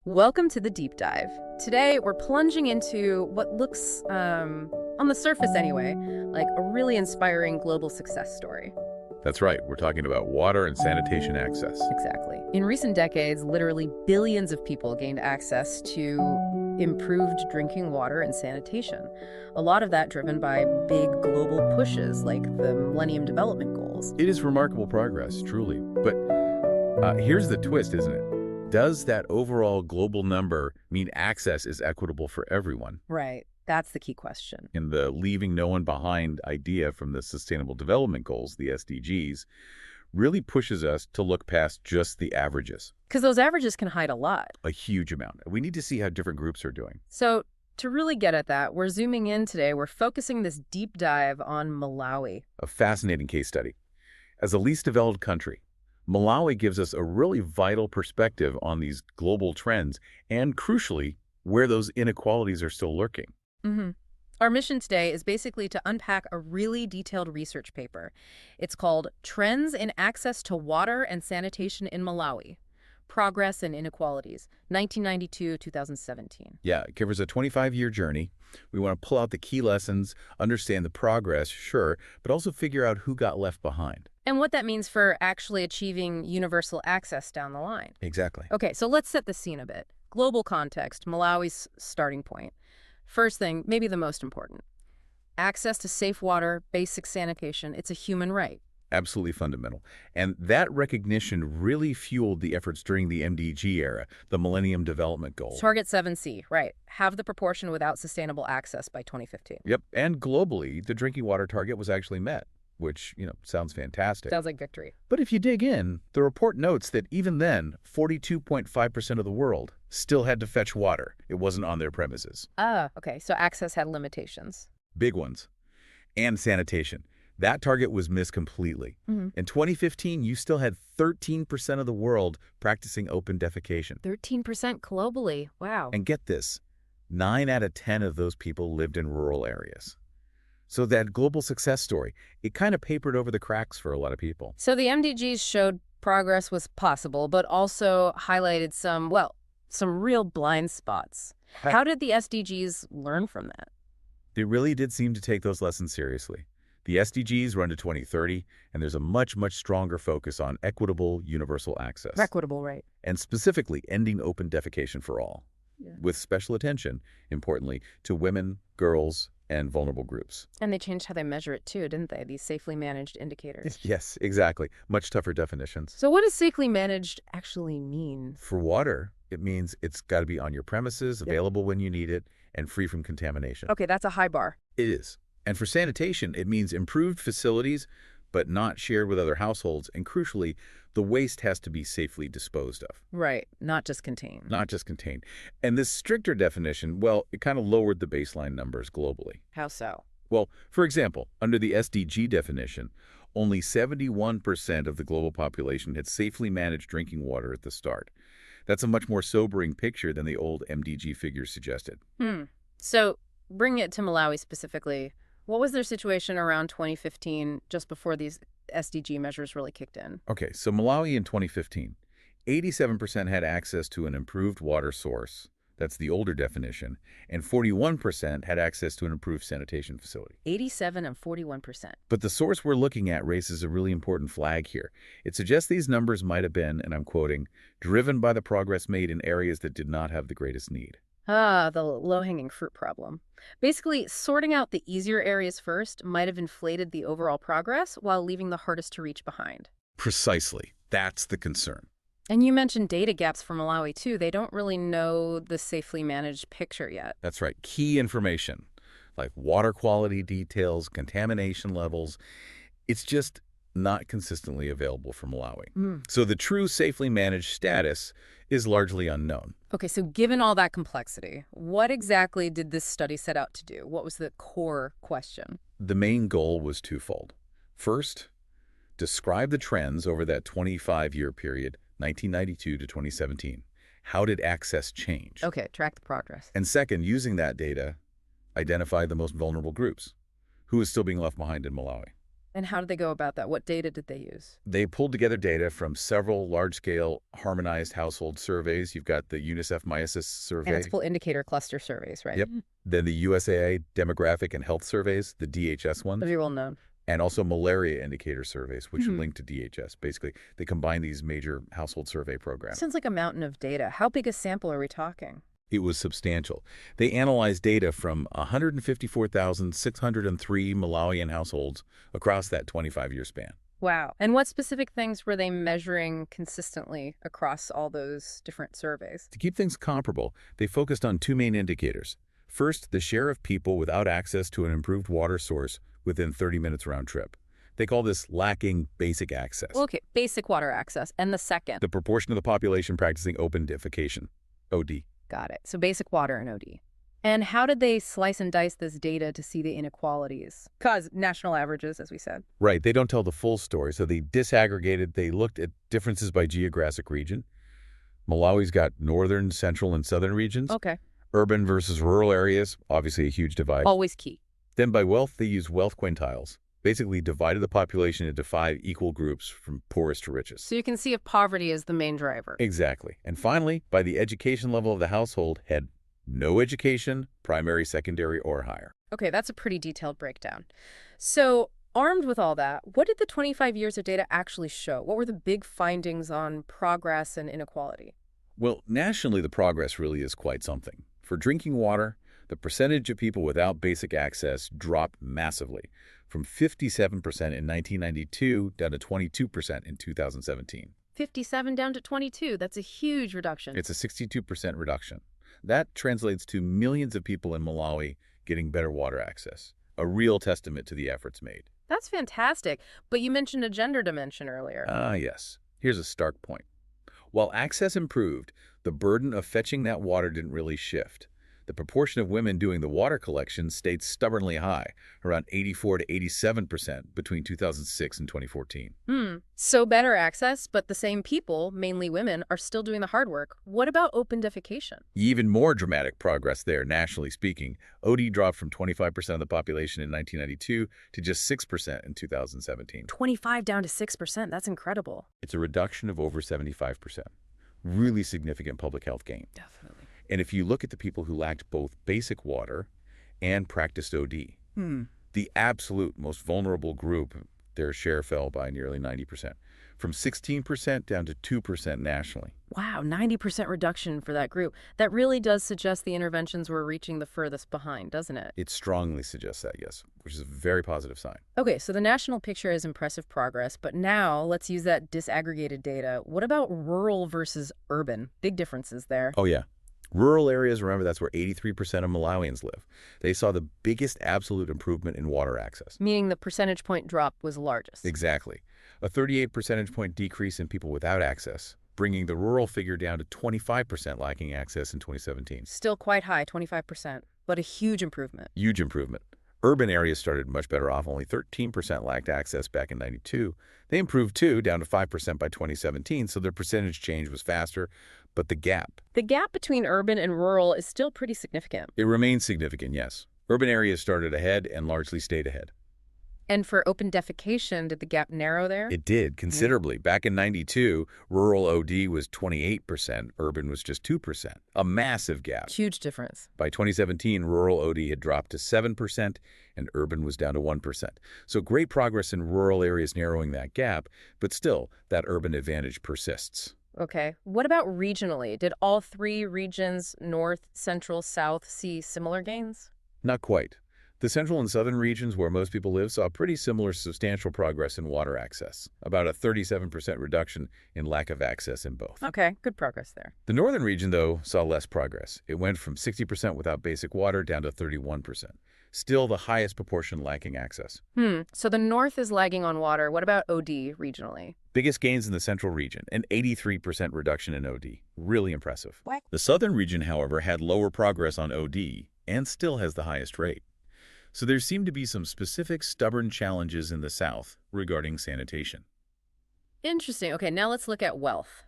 Welcome to the deep dive. Today, we're plunging into what looks, on the surface anyway, like a really inspiring global success story. That's right. We're talking about water and sanitation access. Exactly. In recent decades, literally billions of people gained access to improved drinking water and sanitation. A lot of that driven by big global pushes like the Millennium Development Goals. It is remarkable progress, truly. But here's the twist, isn't it? Does that overall global number mean access is equitable for everyone? Right. That's the key question. And the leaving no one behind idea from the Sustainable Development Goals, the SDGs, really pushes us to look past just the averages. Because those averages can hide a lot. A huge amount. We need to see how different groups are doing. So to really get at that, we're zooming in today. We're focusing this deep dive on Malawi. A fascinating case study. As a least developed country, Malawi gives us a really vital perspective on these global trends and, crucially, where those inequalities are still lurking. Our mission today is basically to unpack a really detailed research paper. It's called Trends in Access to Water and Sanitation in Malawi, Progress and Inequalities, 1992-2017. Yeah, it covers a 25-year journey. We want to pull out the key lessons, understand the progress, sure, but also figure out who got left behind. And what that means for actually achieving universal access down the line. Exactly. Okay, so let's set the scene a bit. Global context, Malawi's starting point. First thing, maybe the most important. Access to safe water, basic sanitation, it's a human right. Absolutely fundamental. And that recognition really fueled the efforts during the MDG era, the Millennium Development Goals. Target 7C, right. Have the proportion without sustainable access by 2015. Yep, and globally, the drinking water target was actually met, which, sounds fantastic. Sounds like victory. But if you dig in, the report notes that even then, 42.5% of the world still had to fetch water. It wasn't on their premises. Okay, so access had limitations. Big ones. And sanitation. That target was missed completely. In 2015, you still had 13% of the world practicing open defecation. 13% globally. Wow. And get this, 9 out of 10 of those people lived in rural areas. So that global success story, it kind of papered over the cracks for a lot of people. So the MDGs showed progress was possible, but also highlighted some real blind spots. How did the SDGs learn from that? They really did seem to take those lessons seriously. The SDGs run to 2030, and there's a much, much stronger focus on equitable, universal access. Equitable, right. And specifically, ending open defecation for all, with special attention, importantly, to women, girls, and vulnerable groups. And they changed how they measure it too, didn't they? These safely managed indicators. Yes, exactly. Much tougher definitions. So what does safely managed actually mean? For water, it means it's got to be on your premises, available when you need it, and free from contamination. Okay, that's a high bar. It is. And for sanitation, it means improved facilities, but not shared with other households. And crucially, the waste has to be safely disposed of. Right, not just contained. Not just contained. And this stricter definition, well, it kind of lowered the baseline numbers globally. How so? Well, for example, under the SDG definition, only 71% of the global population had safely managed drinking water at the start. That's a much more sobering picture than the old MDG figures suggested. So, bringing it to Malawi specifically, what was their situation around 2015, just before these SDG measures really kicked in? Okay, so Malawi in 2015, 87% had access to an improved water source. That's the older definition. And 41% had access to an improved sanitation facility. 87 and 41%. But the source we're looking at raises a really important flag here. It suggests these numbers might have been, and I'm quoting, driven by the progress made in areas that did not have the greatest need. The low-hanging fruit problem. Basically, sorting out the easier areas first might have inflated the overall progress while leaving the hardest to reach behind. Precisely. That's the concern. And you mentioned data gaps for Malawi, too. They don't really know the safely managed picture yet. That's right. Key information, like water quality details, contamination levels, it's just not consistently available for Malawi. So the true safely managed status is largely unknown. Okay, so given all that complexity, what exactly did this study set out to do? What was the core question? The main goal was twofold. First, describe the trends over that 25-year period, 1992 to 2017. How did access change? Okay, track the progress. And second, using that data, identify the most vulnerable groups. Who is still being left behind in Malawi? And how did they go about that? What data did they use? They pulled together data from several large-scale harmonized household surveys. You've got the UNICEF MIASIS And survey. it's full indicator cluster surveys, right? Yep. Then the USAA demographic and health surveys, the DHS ones. Very well known. And also malaria indicator surveys, which are linked to DHS. Basically, they combine these major household survey programs. Sounds like a mountain of data. How big a sample are we talking? It was substantial. They analyzed data from 154,603 Malawian households across that 25-year span. Wow. And what specific things were they measuring consistently across all those different surveys? To keep things comparable, they focused on two main indicators. First, the share of people without access to an improved water source within 30 minutes round trip. They call this lacking basic access. Okay, basic water access. And the second? The proportion of the population practicing open defecation, OD. Got it. So basic water and OD. And how did they slice and dice this data to see the inequalities? Because national averages, as we said. Right. They don't tell the full story. So they disaggregated. They looked at differences by geographic region. Malawi's got northern, central, and southern regions. Okay. Urban versus rural areas, obviously a huge divide. Always key. Then by wealth, they used wealth quintiles. Basically divided the population into 5 equal groups from poorest to richest. So you can see if poverty is the main driver. Exactly. And finally, by the education level of the household, had no education, primary, secondary, or higher. Okay, that's a pretty detailed breakdown. So armed with all that, what did the 25 years of data actually show? What were the big findings on progress and inequality? Well, nationally, the progress really is quite something. For drinking water, the percentage of people without basic access dropped massively, from 57% in 1992 down to 22% in 2017. 57 down to 22. That's a huge reduction. It's a 62% reduction. That translates to millions of people in Malawi getting better water access, a real testament to the efforts made. That's fantastic. But you mentioned a gender dimension earlier. Yes. Here's a stark point. While access improved, the burden of fetching that water didn't really shift. The proportion of women doing the water collection stayed stubbornly high, around 84 to 87% between 2006 and 2014. So better access, but the same people, mainly women, are still doing the hard work. What about open defecation? Even more dramatic progress there, nationally speaking. OD dropped from 25% of the population in 1992 to just 6% in 2017. 25 down to 6%. That's incredible. It's a reduction of over 75%. Really significant public health gain. Definitely. And if you look at the people who lacked both basic water and practiced OD, the absolute most vulnerable group, their share fell by nearly 90%, from 16% down to 2% nationally. Wow, 90% reduction for that group. That really does suggest the interventions were reaching the furthest behind, doesn't it? It strongly suggests that, yes, which is a very positive sign. Okay, so the national picture is impressive progress, but now let's use that disaggregated data. What about rural versus urban? Big differences there. Oh, yeah. Rural areas, remember, that's where 83% of Malawians live. They saw the biggest absolute improvement in water access. Meaning the percentage point drop was largest. Exactly. A 38 percentage point decrease in people without access, bringing the rural figure down to 25% lacking access in 2017. Still quite high, 25%, but a huge improvement. Huge improvement. Urban areas started much better off. Only 13% lacked access back in 92. They improved, too, down to 5% by 2017, so their percentage change was faster. But the gap between urban and rural is still pretty significant. It remains significant, yes. Urban areas started ahead and largely stayed ahead. And for open defecation, did the gap narrow there? It did, considerably. Back in 92, rural OD was 28%, urban was just 2%. A massive gap. Huge difference. By 2017, rural OD had dropped to 7% and urban was down to 1%. So great progress in rural areas narrowing that gap, but still, that urban advantage persists. Okay. What about regionally? Did all three regions, north, central, south, see similar gains? Not quite. The central and southern regions where most people live saw pretty similar substantial progress in water access, about a 37% reduction in lack of access in both. Okay, good progress there. The northern region, though, saw less progress. It went from 60% without basic water down to 31%. Still the highest proportion lacking access. So the north is lagging on water. What about OD regionally? Biggest gains in the central region, an 83% reduction in OD. Really impressive. What? The southern region, however, had lower progress on OD and still has the highest rate. So there seem to be some specific stubborn challenges in the south regarding sanitation. Interesting. Okay, now let's look at wealth.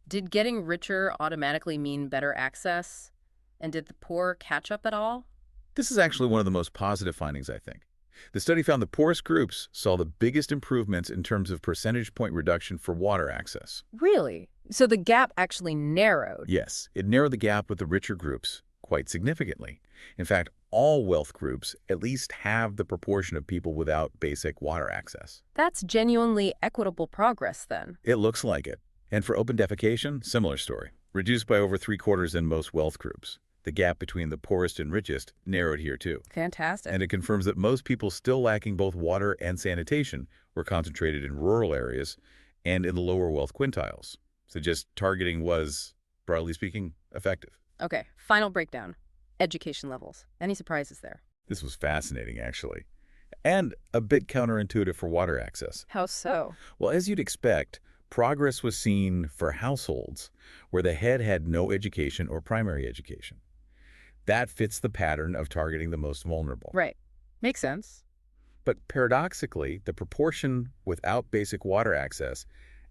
Did getting richer automatically mean better access? And did the poor catch up at all? This is actually one of the most positive findings, I think. The study found the poorest groups saw the biggest improvements in terms of percentage point reduction for water access. Really? So the gap actually narrowed? Yes, it narrowed the gap with the richer groups quite significantly. In fact, all wealth groups at least have the proportion of people without basic water access. That's genuinely equitable progress, then. It looks like it. And for open defecation, similar story. Reduced by over 3/4 in most wealth groups. The gap between the poorest and richest narrowed here too. Fantastic. And it confirms that most people still lacking both water and sanitation were concentrated in rural areas and in the lower wealth quintiles. So just targeting was, broadly speaking, effective. Okay, final breakdown. Education levels. Any surprises there? This was fascinating, actually. And a bit counterintuitive for water access. How so? Well, as you'd expect, progress was seen for households where the head had no education or primary education. That fits the pattern of targeting the most vulnerable. Right. Makes sense. But paradoxically, the proportion without basic water access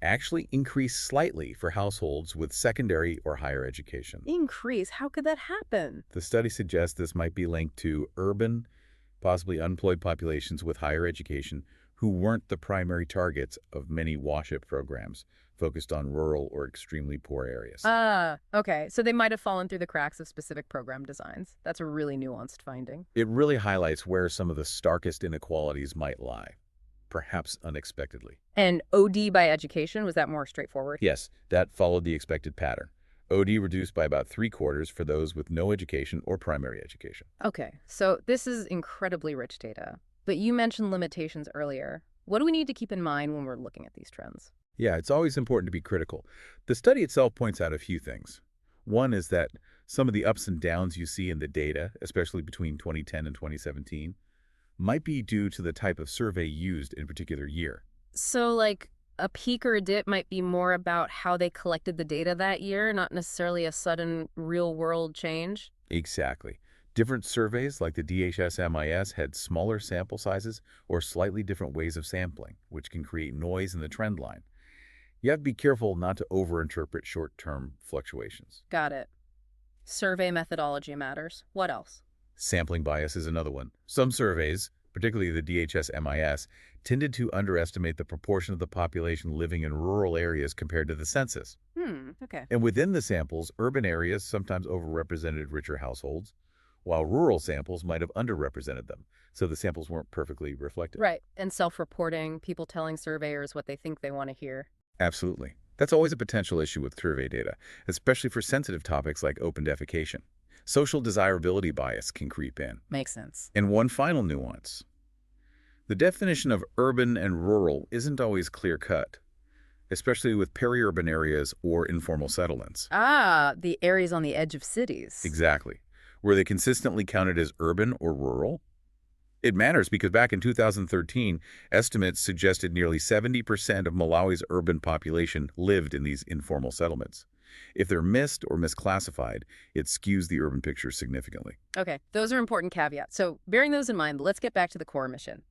actually increased slightly for households with secondary or higher education. Increase? How could that happen? The study suggests this might be linked to urban, possibly unemployed populations with higher education who weren't the primary targets of many WASH-IT programs focused on rural or extremely poor areas. Okay. So they might have fallen through the cracks of specific program designs. That's a really nuanced finding. It really highlights where some of the starkest inequalities might lie, perhaps unexpectedly. And OD by education, was that more straightforward? Yes, that followed the expected pattern. OD reduced by about 3/4 for those with no education or primary education. Okay. So this is incredibly rich data. But you mentioned limitations earlier. What do we need to keep in mind when we're looking at these trends? Yeah, it's always important to be critical. The study itself points out a few things. One is that some of the ups and downs you see in the data, especially between 2010 and 2017, might be due to the type of survey used in a particular year. So, like, a peak or a dip might be more about how they collected the data that year, not necessarily a sudden real-world change? Exactly. Different surveys, like the DHS-MIS, had smaller sample sizes or slightly different ways of sampling, which can create noise in the trend line. You have to be careful not to overinterpret short-term fluctuations. Got it. Survey methodology matters. What else? Sampling bias is another one. Some surveys, particularly the DHS-MIS, tended to underestimate the proportion of the population living in rural areas compared to the census. Okay. And within the samples, urban areas sometimes overrepresented richer households, while rural samples might have underrepresented them, so the samples weren't perfectly reflected. Right. And self-reporting, people telling surveyors what they think they want to hear. Absolutely. That's always a potential issue with survey data, especially for sensitive topics like open defecation. Social desirability bias can creep in. Makes sense. And one final nuance. The definition of urban and rural isn't always clear-cut, especially with peri-urban areas or informal settlements. The areas on the edge of cities. Exactly. Were they consistently counted as urban or rural? It matters because back in 2013, estimates suggested nearly 70% of Malawi's urban population lived in these informal settlements. If they're missed or misclassified, it skews the urban picture significantly. Okay, those are important caveats. So bearing those in mind, let's get back to the core mission.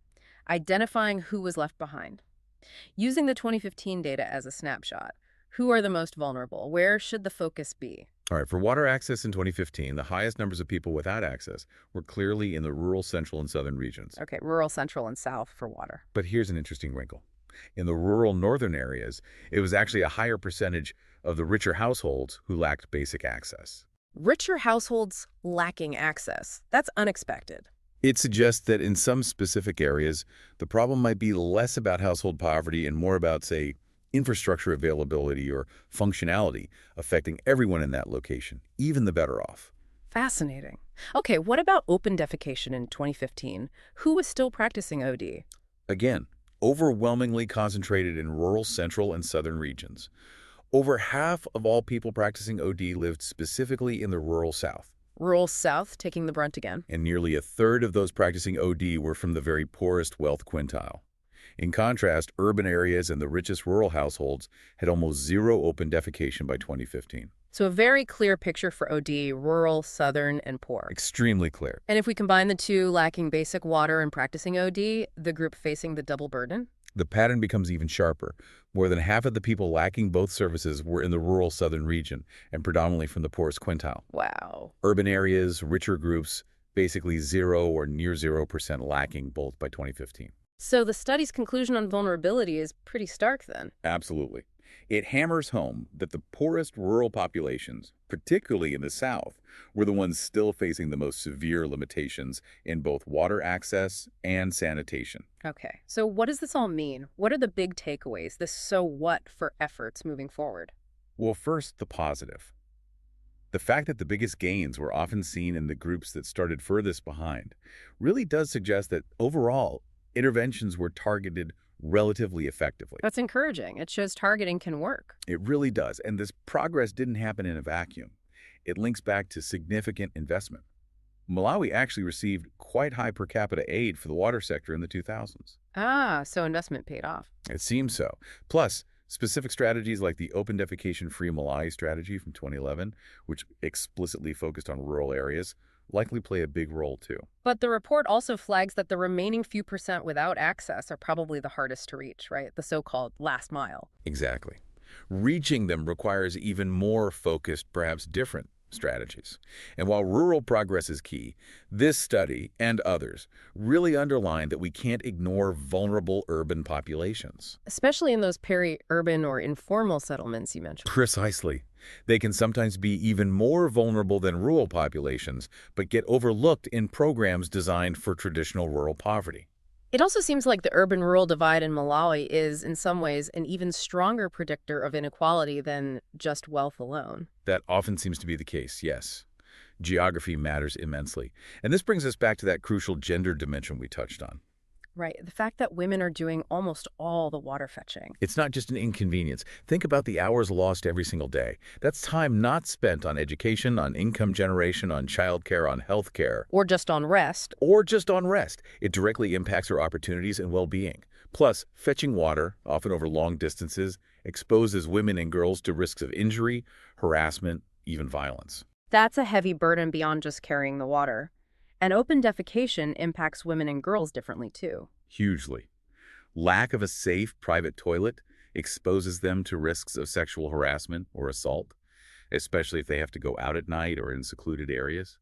Identifying who was left behind. Using the 2015 data as a snapshot, who are the most vulnerable? Where should the focus be? All right, for water access in 2015, the highest numbers of people without access were clearly in the rural, central, and southern regions. Okay, rural, central, and south for water. But here's an interesting wrinkle. In the rural northern areas, it was actually a higher percentage of the richer households who lacked basic access. Richer households lacking access. That's unexpected. It suggests that in some specific areas, the problem might be less about household poverty and more about, say, infrastructure availability or functionality affecting everyone in that location, even the better off. Fascinating. Okay, what about open defecation in 2015? Who was still practicing OD? Again, overwhelmingly concentrated in rural, central, and southern regions. Over half of all people practicing OD lived specifically in the rural south. Rural south taking the brunt again. And nearly 1/3 of those practicing OD were from the very poorest wealth quintile. In contrast, urban areas and the richest rural households had almost zero open defecation by 2015. So a very clear picture for OD, rural, southern, and poor. Extremely clear. And if we combine the two, lacking basic water and practicing OD, the group facing the double burden? The pattern becomes even sharper. More than half of the people lacking both services were in the rural southern region and predominantly from the poorest quintile. Wow. Urban areas, richer groups, basically 0 or near 0% lacking both by 2015. So the study's conclusion on vulnerability is pretty stark then. Absolutely. It hammers home that the poorest rural populations, particularly in the South, were the ones still facing the most severe limitations in both water access and sanitation. Okay, so what does this all mean? What are the big takeaways, the so what for efforts moving forward? Well, first, the positive. The fact that the biggest gains were often seen in the groups that started furthest behind really does suggest that overall, interventions were targeted relatively effectively. That's encouraging. It shows targeting can work. It really does, and this progress didn't happen in a vacuum. It links back to significant investment. Malawi actually received quite high per capita aid for the water sector in the 2000s. Ah, so investment paid off. It seems so. Plus, specific strategies like the Open Defecation-Free Malawi strategy from 2011, which explicitly focused on rural areas, likely play a big role too. But the report also flags that the remaining few percent without access are probably the hardest to reach, right? The so-called last mile. Exactly. Reaching them requires even more focused, perhaps different strategies. And while rural progress is key, this study and others really underline that we can't ignore vulnerable urban populations. Especially in those peri-urban or informal settlements you mentioned. Precisely. They can sometimes be even more vulnerable than rural populations, but get overlooked in programs designed for traditional rural poverty. It also seems like the urban-rural divide in Malawi is, in some ways, an even stronger predictor of inequality than just wealth alone. That often seems to be the case, yes. Geography matters immensely. And this brings us back to that crucial gender dimension we touched on. Right. The fact that women are doing almost all the water fetching. It's not just an inconvenience. Think about the hours lost every single day. That's time not spent on education, on income generation, on childcare, on healthcare. Or just on rest. It directly impacts our opportunities and well-being. Plus, fetching water, often over long distances, exposes women and girls to risks of injury, harassment, even violence. That's a heavy burden beyond just carrying the water. And open defecation impacts women and girls differently, too. Hugely. Lack of a safe private toilet exposes them to risks of sexual harassment or assault, especially if they have to go out at night or in secluded areas.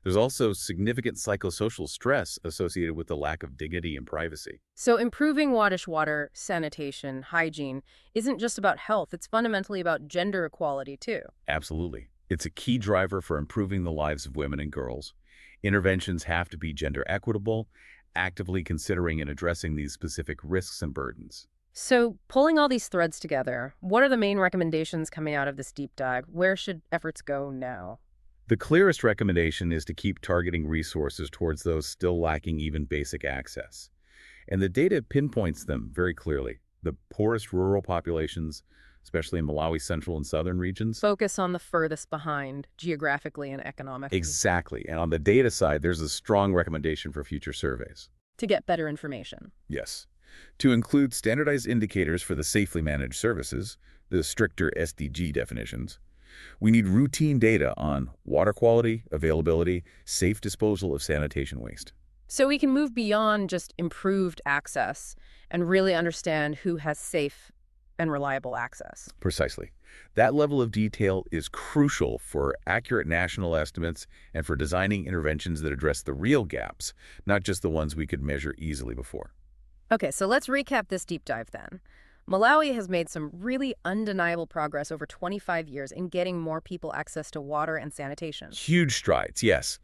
There's also significant psychosocial stress associated with the lack of dignity and privacy. So improving water, sanitation, hygiene isn't just about health. It's fundamentally about gender equality, too. Absolutely. It's a key driver for improving the lives of women and girls. Interventions have to be gender equitable, actively considering and addressing these specific risks and burdens. So pulling all these threads together, what are the main recommendations coming out of this deep dive? Where should efforts go now? The clearest recommendation is to keep targeting resources towards those still lacking even basic access. And the data pinpoints them very clearly. The poorest rural populations, especially in Malawi's central and southern regions. Focus on the furthest behind, geographically and economically. Exactly. And on the data side, there's a strong recommendation for future surveys. To get better information. Yes. To include standardized indicators for the safely managed services, the stricter SDG definitions. We need routine data on water quality, availability, safe disposal of sanitation waste. So we can move beyond just improved access and really understand who has safe and reliable access. Precisely. That level of detail is crucial for accurate national estimates and for designing interventions that address the real gaps, not just the ones we could measure easily before. Okay, so let's recap this deep dive then. Malawi has made some really undeniable progress over 25 years in getting more people access to water and sanitation. Huge strides, yes.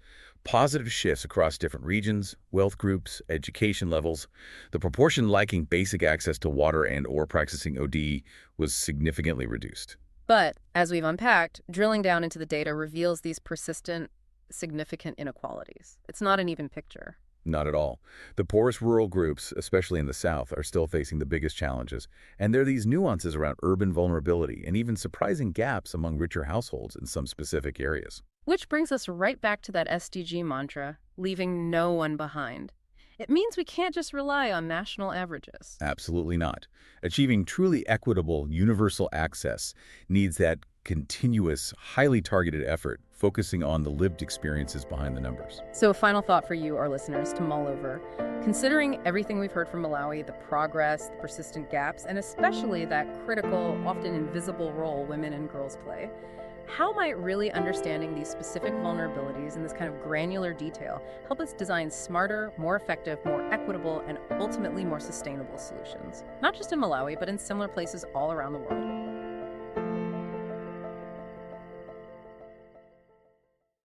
Positive shifts across different regions, wealth groups, education levels. The proportion lacking basic access to water and/or practicing OD was significantly reduced. But, as we've unpacked, drilling down into the data reveals these persistent, significant inequalities. It's not an even picture. Not at all. The poorest rural groups, especially in the South, are still facing the biggest challenges. And there are these nuances around urban vulnerability and even surprising gaps among richer households in some specific areas. Which brings us right back to that SDG mantra, leaving no one behind. It means we can't just rely on national averages. Absolutely not. Achieving truly equitable, universal access needs that continuous, highly targeted effort, focusing on the lived experiences behind the numbers. So a final thought for you, our listeners, to mull over. Considering everything we've heard from Malawi, the progress, the persistent gaps, and especially that critical, often invisible role women and girls play, How might really understanding these specific vulnerabilities in this kind of granular detail help us design smarter, more effective, more equitable, and ultimately more sustainable solutions? Not just in Malawi, but in similar places all around the world.